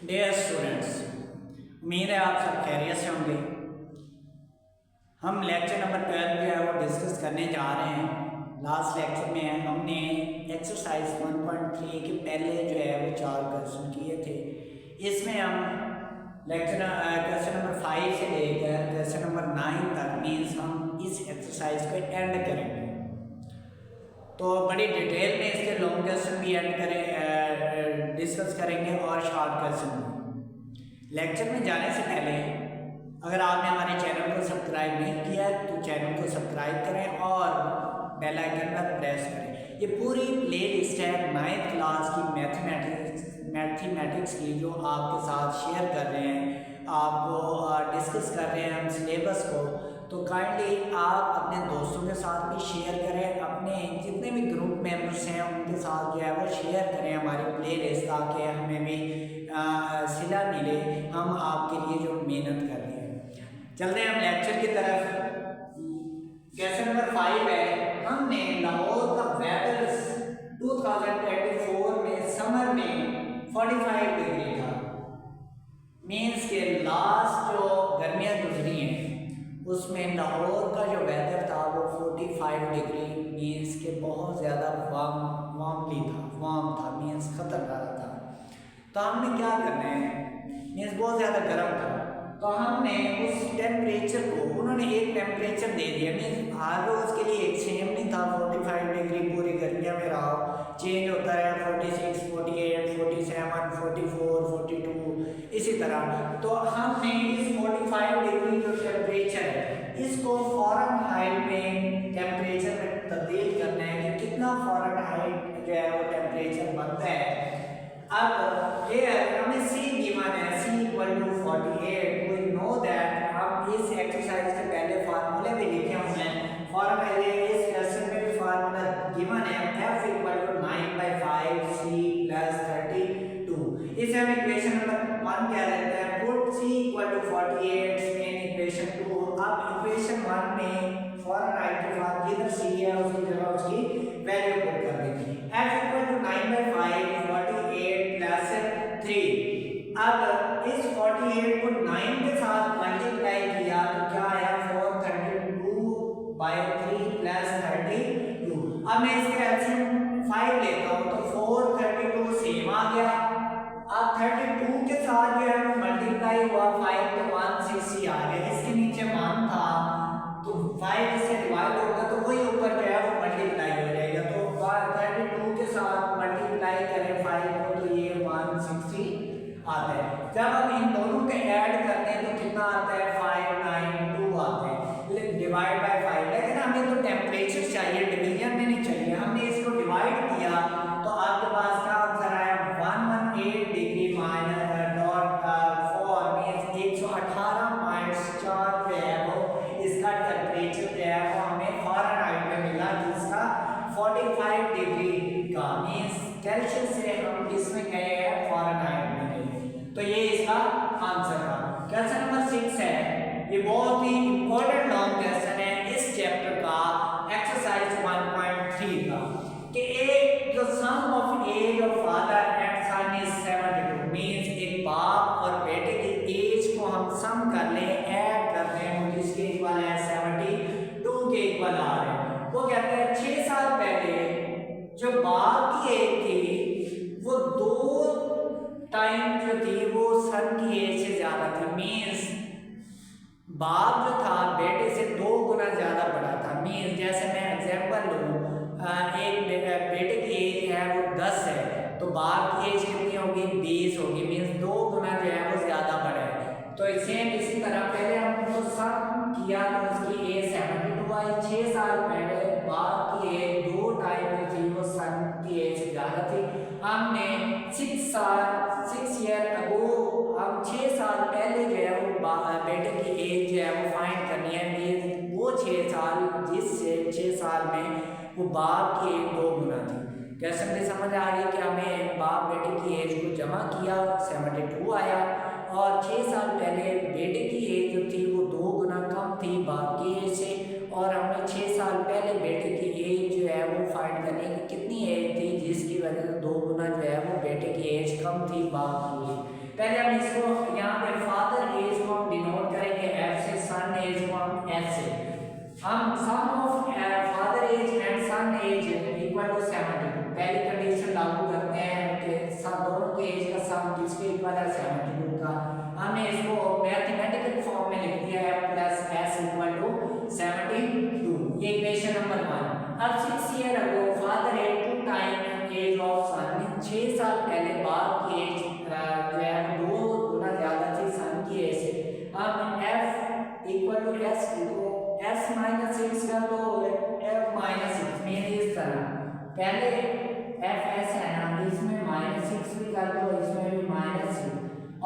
Dear students, उम्मीद है आप सब खैरियत से होंगे। हम लेक्चर नंबर 12 जो है वो डिस्कस करने जा रहे हैं। लास्ट लेक्चर में हमने एक्सरसाइज 1.3 के पहले जो है वो 4 क्वेश्चन किए थे। इसमें हम क्वेश्चन नंबर 5 से लेकर क्वेश्चन नंबर 9 तक मीन्स हम इस एक्सरसाइज को एंड करेंगे। तो बड़ी डिटेल में इसके लॉन्ग क्वेश्चन भी डिस्कस करेंगे और शॉर्ट क्वेश्चन भी। लेक्चर में जाने से पहले अगर आपने हमारे चैनल को सब्सक्राइब नहीं किया तो चैनल को सब्सक्राइब करें और बेल आइकन पर प्रेस करें। ये पूरी प्ले लिस्ट है 9th क्लास की मैथमेटिक्स की जो आपके साथ शेयर कर रहे हैं, आपको डिस्कस कर रहे हैं हम सिलेबस को। तो काइंडली आप अपने दोस्तों के साथ भी शेयर करें, अपने जितने भी ग्रुप मेंबर्स हैं उनके साथ जो है वो शेयर करें हमारी प्ले लिस्ट, ताकि हमें भी सिला मिले हम आपके लिए जो मेहनत कर रहे हैं। चलते हैं हम लेक्चर की तरफ। क्वेश्चन नंबर 5 है, हमने लाहौर का वेदर 2024 में समर में 45 डिग्री था। मीन्स के लास्ट जो गर्मियाँ गुजरी हैं उसमें लाहौर का जो वेदर था वो 45 डिग्री मीन्स के बहुत ज़्यादा वार्म था मीन्स ख़तरनाक था। तो हमने क्या करना है, मीन्स बहुत ज़्यादा गर्म था, तो हमने उस टेम्परेचर को, उन्होंने एक टेम्परेचर दे दिया मीन्स हर रोज़ के लिए एक सेम नहीं था। 45 डिग्री पूरी गर्मियाँ में रहा, चेंज होता है 46, 48, 47, 44, 42 इसी तरह। तो हमने इस 45 डिग्री जो टेम्परेचर है इसको फ़ारेनहाइट में टेम्परेचर में तब्दील करना है कि कितना फ़ारेनहाइट जो है वो टेम्परेचर बनता है। अब ये हमें C गिवन है, C = 48। वी नो दैट हम इस एक्सरसाइज के पहले फार्मूले भी लिखे हुए हैं और इस क्वेश्चन में भी फार्मूला गिवन है F = 9/5 C + 32। इसे हम इक्वेशन नंबर 1 कह देते हैं। Put C = 48 in equation 2। अब इक्वेशन 1 में फ़ारेनहाइट के बाद जिधर C है उसकी जगह उसकी वैल्यू पुट कर देंगे। F = 9/5 48 + 3। अब इस 48 को 9 के साथ मल्टीप्लाई किया तो क्या आया 432/3 + 32। अब मैं इसका एलसीएम 5 लेता हूँ तो 432 सेम आ गया। अब 32 के साथ जो है वो मल्टीप्लाई हुआ 5 तो 160 आ गया। इसके नीचे 1 था तो 5 से डिवाइड होगा तो वही ऊपर जो है वो मल्टीप्लाई हो जाएगा। तो 32 के साथ मल्टीप्लाई करें 5 को तो ये 160 आता है। जब हम इन दोनों के ऐड करते हैं तो कितना आता है 592 आता है डिवाइड बाय 5। लेकिन हमें तो टेम्परेचर चाहिए, डिवीजन में नहीं चाहिए। हमने इसको डिवाइड किया तो आपके पास का आंसर आया 118 डिग्री -4 मींस 118.4 जो है वो इसका टेम्परेचर जो है वो हमें फ़ारेनहाइट में मिला, जिसका 45 डिग्री का मींस सेल्सियस से हम इसमें गए हैं फ़ारेनहाइट में गए। तो ये इसका आंसर था। क्वेश्चन नंबर 6 है, ये बहुत ही इंपॉर्टेंट लॉन्ग क्वेश्चन है इस चैप्टर का एक्सरसाइज 1.3 का कि एक जो sum of age of father and son is 72 means एक बाप और बेटे की एज को हम सम कर ले, ऐड कर दें, जिसके इक्वल है 72 के इक्वल आ रहे हैं। वो कहते हैं 6 साल पहले जो बाप की एज थी वो 2 टाइम जो थी वो सन की एज से ज्यादा थी। मींस बाप जो था बेटे से 2 गुना ज्यादा बड़ा था। मींस जैसे मैं एग्जांपल लूँ, एक बेटे की एज है वो 10 है तो बाप की एज कितनी होगी 20 होगी। मींस 2 गुना जो है वो ज्यादा बड़ा है। तो सेम इसी तरह पहले हमको सम किया तो उसकी एज 72 आई। 6 साल पहले बाप की एज 2 टाइम जो थी वो सन की एज से ज्यादा थी। हमने 6 ईयर अगो हम 6 साल पहले जो है वो बेटे की एज जो है वो फाइंड करनी है। मींस वो 6 साल जिससे 6 साल में वो बाप की एज 2 गुना थी। क्वेश्चन में समझ आ रही है कि हमें बाप बेटे की एज को जमा किया 72 आया और 6 साल पहले बेटे की एज जो थी वो 2 गुना कम थी बाप की एज से, और हमने 6 साल पहले बेटे की एज जो है वो फाइंड करनी है कि कितनी एज थी जिसकी वजह से 2 गुना जो है वो बेटे की एज कम थी बाप की एज। पहले हम इसको यहाँ पे फादर एज को हम डिनोट करेंगे एफ से, सन एज को हम एस से। हम sum of father age and son age equal to 72, पहली कंडीशन लागू करते हैं कि सब दोनों के एज का सम किसके इक्वल है 72 का। हमने इसको मैथमेटिकल फॉर्म में लिख दिया है प्लस एस इक्वल टू 72, ये इक्वेशन नंबर 1। अब 6 year ago father age two time age of son, 6 साल पहले बाप की एज जो है 2 गुना ज्यादा थी सन की एज से। हम f इक्वल टू s को s माइनस 6 कर दो, f माइनस 6 में इस तरह पहले f s है ना, इसमें माइनस 6 भी कर दो, इसमें भी माइनस 6,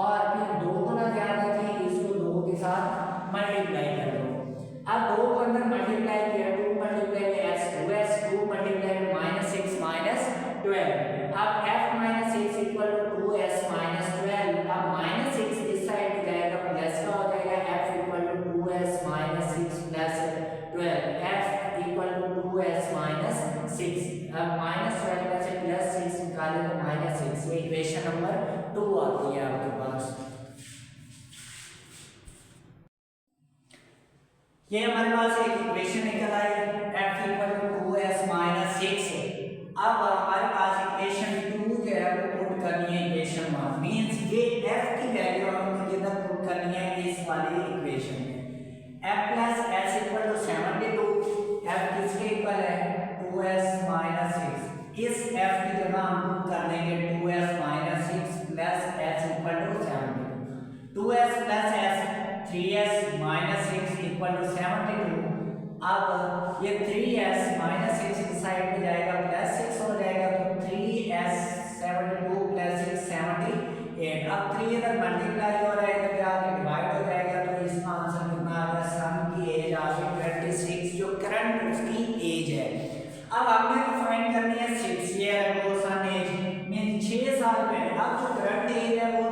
और फिर 2 गुना ज्यादा थी, इसको 2 के साथ मल्टीप्लाई कर दो। अब 2 को अंदर मल्टीप्लाई किया, 2 मल्टीप्लाई में s 2s, 2 मल्टीप्लाई में माइनस 6 माइनस 12। अब f minus 6 equal to 2s minus 12। अब माइनस 6 इस साइड में जाएगा, प्लस का हो जाएगा, f equal to 2s minus 6 plus 12, f equal to 2s minus 6। अब माइनस 12 में से प्लस 6 निकालें तो माइनस 6, ये इक्वेशन नंबर 2 आती है आपके पास। ये हमारे पास एक इक्वेशन निकल आई f equal to 2s minus 6। अब हमारे पास इक्वेशन 2 जो है वो पुट करनी है इक्वेशन 1, मींस ये f की वैल्यू हमें किधर पुट करनी है, इस वाली इक्वेशन में। f plus s equal to 72, f किसके इक्वल है 2s माइनस 6। इस f की जगह हम पुट कर देंगे 2s minus 6 plus s equal to 72। 2s plus s 3s minus 6 equal to 72। अब ये 3s माइनस 6 इस साइड में जाएगा, प्लस 6 हो जाएगा, तो 3s 72 प्लस 6 78। अब 3 इधर मल्टीप्लाई हो रहा है, इधर जाके डिवाइड हो जाएगा, तो इसका आंसर कितना आ गया, सन की एज आ गई 26, जो करंट उसकी एज है। अब हमने तो फाइंड करनी है 6 ईयर अगो सन एज, मीन 6 साल पहले। अब जो करंट एज है वो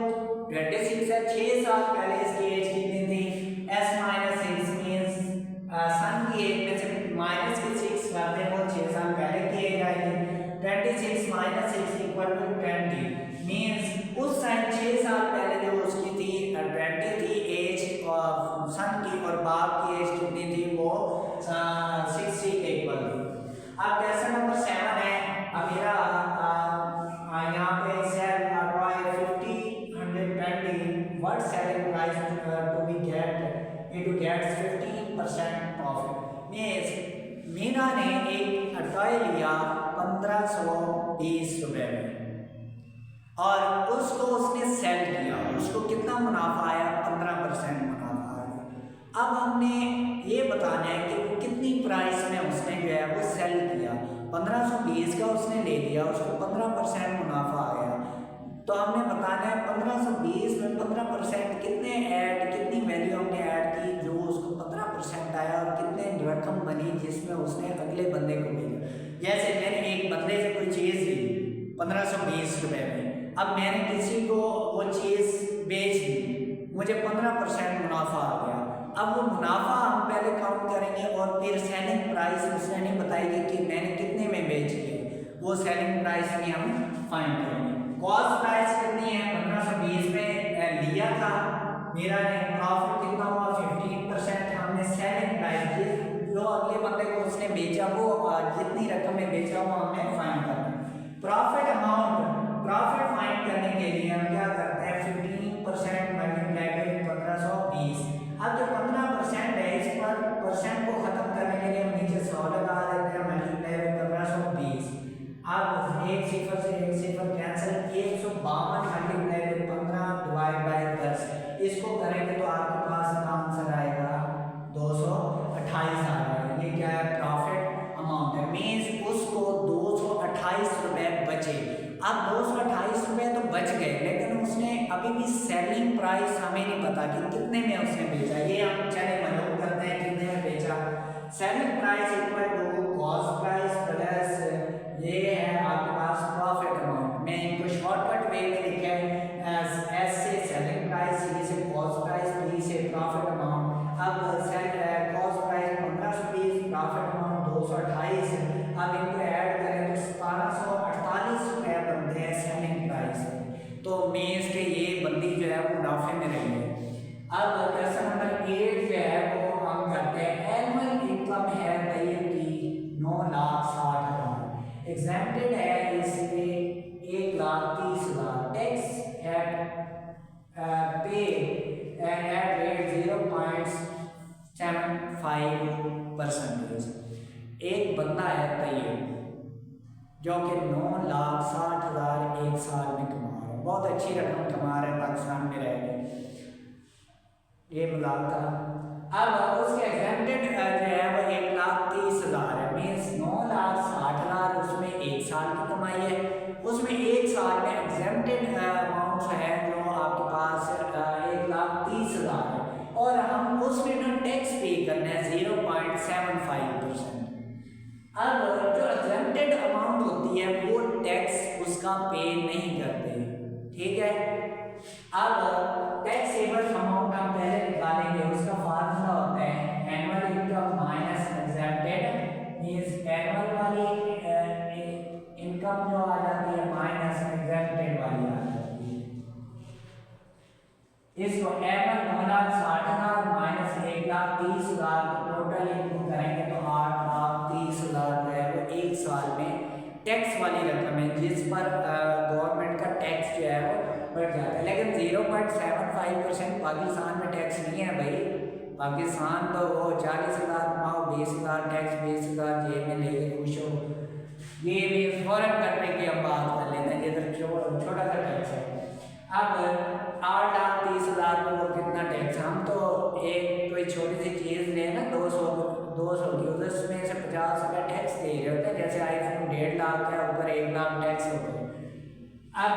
26 है, 6 साल पहले इसकी एज कितनी थी, s माइनस 6 मींस सन की एज में से माइनस के 6 कर दें, वो 6 साल पहले की एज आएगी। 26 माइनस 6 इक्वल टू 20, मींस उस टाइम 6 साल पहले जो उसकी थी 20 थी एज और सन की, और बाप की एज कितनी थी, वो 60 के इक्वल थी। अब क्वेश्चन नंबर 7 है। अब मेरा यहाँ पे sell ROI 50 120 what selling price to be get it gets 15% profit. Meena ने एक टॉय लिया 1520 रुपए में और उसको उसने सेल किया, उसको कितना मुनाफा आया, 15% मुनाफा आया। अब हमने ये बताना है कि वो कितनी प्राइस में उसने जो है वो सेल किया। 1520 का उसने ले लिया, उसको 15% मुनाफा आया, तो हमने बताना है 1520 में 15% कितने ऐड, कितनी वैल्यू हमने ऐड की जो उसको 15% आया, और कितने रकम बनी जिसमें उसने अगले बंदे को भेजा। जैसे मैंने एक बंदे से कोई चीज़ ली 1520 रुपये में, अब मैंने किसी को वो चीज़ बेच दी, मुझे 15% मुनाफा आ गया। अब वो मुनाफा हम पहले काउंट करेंगे और फिर सेलिंग प्राइस उसने नहीं बताएगी कि मैंने कितने में बेच लिया, वो सेलिंग प्राइस भी हम फाइंड करेंगे। कॉस्ट प्राइस कितनी है, 1520 में लिया था, मेरा ने प्रॉफिट कितना हुआ 15%। हमने सेलिंग प्राइस जो अगले बंदे को उसने बेचा वो जितनी रकम में बेचा वो हमने फाइंड करना। प्रॉफिट अमाउंट, प्रॉफिट फाइंड करने के लिए हम क्या करते हैं 15% मल्टीप्लाई बाय 1520। अब जो 15% है इस पर परसेंट को खत्म करने के लिए हम नीचे 100 लगा देते हैं, मल्टीप्लाई बाय 1520। अब एक सिफर से एक सिफर cancel, 152 multiply by 15 divide by 10, इसको करेंगे तो आपके पास आंसर आएगा 228 आ जाएगा। ये क्या है, प्रॉफिट अमाउंट है, मींस उसको 228 रुपए बचे। अब 228 रुपए तो बच गए, लेकिन उसने अभी भी सेलिंग प्राइस हमें नहीं पता कि कितने में उसने बेचा। ये हम चले मजबूर करते हैं कितने में बेचा। Selling price equal to cost price plus ये है आपके पास प्रॉफिट अमाउंट। मैं इनको शॉर्टकट वे में लिखा है एस से सेलिंग प्राइस, सी से कॉस्ट प्राइस, डी से प्रॉफिट अमाउंट। अब कॉस्ट प्राइस 1520, प्रॉफिट अमाउंट 228, अब इनको ऐड करें तो 1748 रुपये बनते हैं सेलिंग प्राइस। तो मींस के ये बंदी है वो मुनाफे में रहेंगे। अब क्वेश्चन नंबर 8 जो है वो हम करते हैं। एनुअल इनकम है तैयब की 9,60,000, एग्जेम्प्टेड है इसलिए 1,30,000, टैक्स पे एट रेट 0.75%। एक बंदा है तैयब जो कि 9,60,000 एक साल में कमा रहा है, बहुत अच्छी रकम कमा रहा है, पाकिस्तान में रह के, ये मजाक था। अब उसके एग्जेम्प्टेड जो है वो 1,30,000 है, मीन्स 9,60,000 उसमें एक साल की कमाई है, उसमें एक साल में एग्जेम्प्टेड अमाउंट है जो आपके पास 1,30,000 है, और हम उसमें ना टैक्स पे करना है 0.75%। अब जो एग्जेम्प्टेड अमाउंट होती है वो टैक्स उसका पे नहीं करते, ठीक है। अब टैक्सेबल अमाउंट हम पहले निकालेंगे, उसका फार्मूला होता है annual income minus exempted, means annual वाली इनकम जो आ जाती है माइनस एग्जेम्प्टेड वाली आ जाती है। इसको एनुअल 9,60,000 माइनस 1,30,000 टोटल इनकम करेंगे तो 8,30,000 जो है वो एक साल में टैक्स वाली रकम है जिस पर गवर्नमेंट का टैक्स जो है वो बढ़ जाता है। लेकिन 0.75% पाकिस्तान में टैक्स नहीं है भाई। पाकिस्तान तो वो 40,000 कमाओ, 20,000 टैक्स, 20,000 जेब में लेके खुश हो। ये भी फॉरेन कंट्री की हम बात कर लेते हैं जिधर छोटा सा टैक्स है। अब 8,30,000 में वो कितना टैक्स, हम तो एक कोई छोटी सी चीज़ ले ना 200 की, उसमें से 50 रुपये टैक्स दे रहे होते हैं, जैसे आईफोन 1.5 लाख है, ऊपर 1 लाख टैक्स होते हैं। अब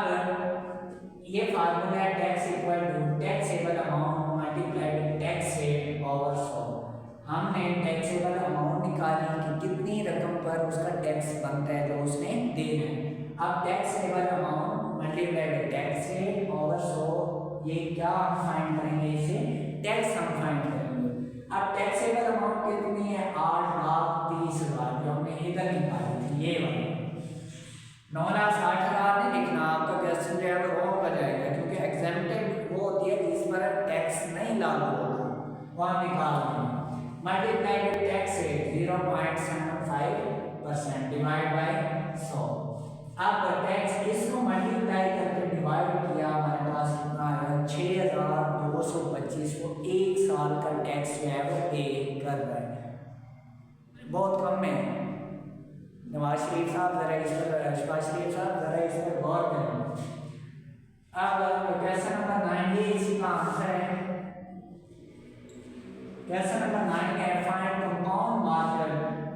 ये फार्मूला है tax equal to taxable amount multiply with tax rate over 100। हमने टैक्सेबल अमाउंट निकाली कि कितनी रकम पर उसका टैक्स बनता है जो उसने देना है। अब taxable amount multiply with tax rate over 100, ये क्या हम फाइंड करेंगे, इसे टैक्स हम फाइंड करेंगे। अब टैक्सेबल अमाउंट कितनी है, 8,30,000 जो हमने इधर निकाली थी, ये वाली 9,60,000 नहीं लिखना, आपका क्वेश्चन जो है वो रॉन्ग हो जाएगा, क्योंकि एग्जेम्प्टेड वो होती है जिस पर टैक्स नहीं लागू होता, वो हम निकाल देंगे। Multiply with tax rate 0.75% divide by 100। अब टैक्स इसको मल्टीप्लाई करके डिवाइड किया, हमारे पास कितना है 6,225 को एक साल का टैक्स जो है वो पे कर रहा है, बहुत कम है। नवाज शरीफ साहब जरा इस पर, शहबाज शरीफ साहब जरा इस पर गौर करें। अब क्वेश्चन नंबर 9 ये इसका आंसर है। क्वेश्चन नंबर 9 है find compound margin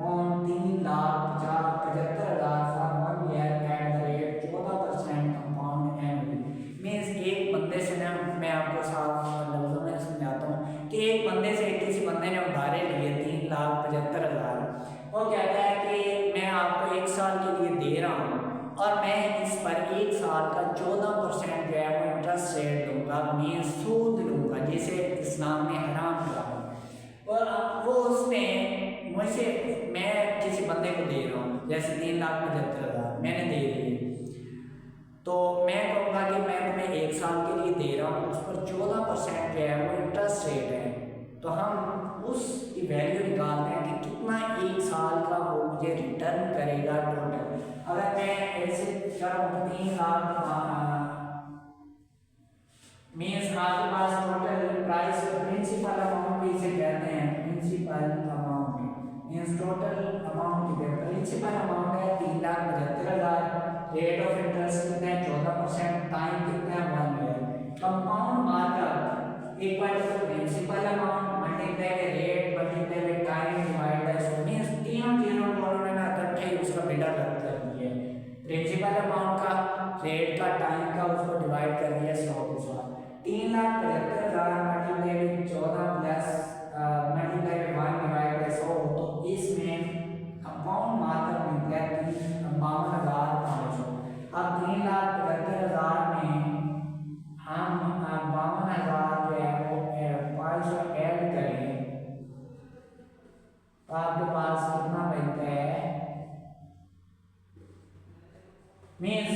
on 3,75,000 for 1 year at the rate 14% compound annually. Means एक बंदे से ना, मैं आपको साफ लफ्जों में समझाता हूँ कि एक बंदे से किसी बंदे ने उधारे लिए 3,75,000, वो कहता है कि मैं आपको एक साल के लिए दे रहा हूँ और मैं इस पर एक साल का 14% जो है वो इंटरेस्ट रेट लूँगा, मींस सूद लूँगा, जिसे इस्लाम ने हराम किया। और वो उसने मुझसे, मैं किसी बंदे को दे रहा हूँ जैसे 3,75,000 मैंने दे दिए, तो मैं कहूँगा कि मैं तुम्हें एक साल के लिए दे रहा हूँ, उस पर 14% जो है वो इंटरेस्ट रेट है, तो हम उसकी वैल्यू निकालते हैं कि कितना एक साल का वो मुझे रिटर्न करेगा टोटल। अगर मैं ऐसे करूँ 3 लाख मीन्स आपके पास टोटल प्राइस, प्रिंसिपल अमाउंट भी इसे कहते हैं, principal amount means total amount की प्रिंसिपल अमाउंट है 3,75,000, रेट ऑफ इंटरेस्ट कितना है 14%, टाइम कितना है 1 year. Compound markup equal to principal amount multiply by rate multiply by time divide by 100, means तीनों चीजों को उन्होंने इकट्ठे ही उसका बेटा कर दिया, प्रिंसिपल अमाउंट का, रेट का, टाइम का, उसको डिवाइड कर दिया 100 के साथ। 3,75,000 multiply by 14 plus multiply by 1 divide by 100, तो इसमें कंपाउंड मार्कअप निकला 52,500। अब 3,75,000 में हम 52,000 जो है वो 500 ऐड करें तो आपके पास कितना बनता है, मीन्स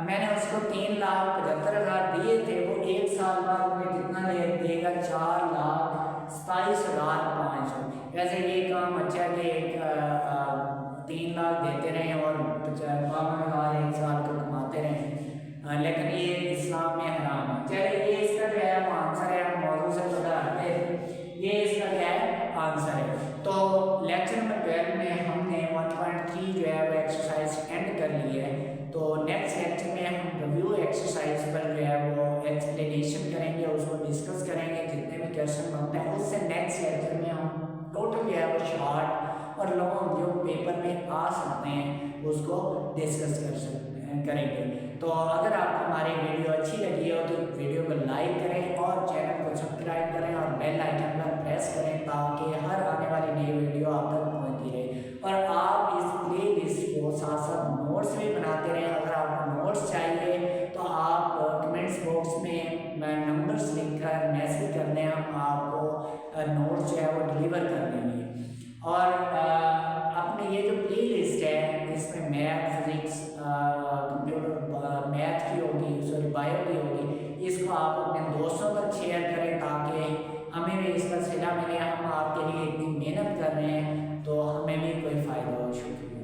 मैंने उसको 3,75,000 दिए थे, वो 1 साल बाद में कितना देगा 4,27,500। वैसे ये काम अच्छा है कि 3 लाख देते रहें और 52,000 1 साल को कमाते रहें, लेकिन ये इस्लाम में हराम है। चलिए ये इसका जो है आंसर है, हम मौजूद से थोड़ा हटते हैं, ये इसका क्या है आंसर है। तो लेक्चर नंबर 12 में हमने 1.3 जो है वो एक्सरसाइज एंड कर ली है। तो नेक्स्ट लेक्चर में हम रिव्यू एक्सरसाइज पर जो है वो एक्सप्लेनेशन करेंगे, उसको डिस्कस करेंगे, जितने भी क्वेश्चन बनते हैं उससे नेक्स्ट लेक्चर में हम टोटल जो है वो शॉर्ट और लॉन्ग जो पेपर में आ सकते हैं उसको डिस्कस करेंगे। तो अगर आपको हमारी वीडियो अच्छी लगी हो तो वीडियो को लाइक करें और चैनल को सब्सक्राइब करें और बेल आइकन पर प्रेस करें ताकि हर आने वाली नई वीडियो आप तक पहुंचती रहे। और आप इस प्ले लिस्ट को साथ साथ नोट्स भी बनाते रहें। अगर आपको नोट्स चाहिए तो आप कमेंट्स बॉक्स में नंबर्स लिखकर मैसेज कर दें, हम आपको नोट्स जो है वो डिलीवर कर देंगे। और अपने ये जो प्ले लिस्ट है इसमें मैथ, फिजिक्स, कंप्यूटर, मैथ की होगी, सॉरी बायो की होगी, इसको आप अपने दोस्तों तक शेयर करें ताकि हमें भी इसका सिला मिले। हम आपके लिए इतनी मेहनत कर रहे हैं तो हमें भी कोई फ़ायदा हो। शुक्रिया।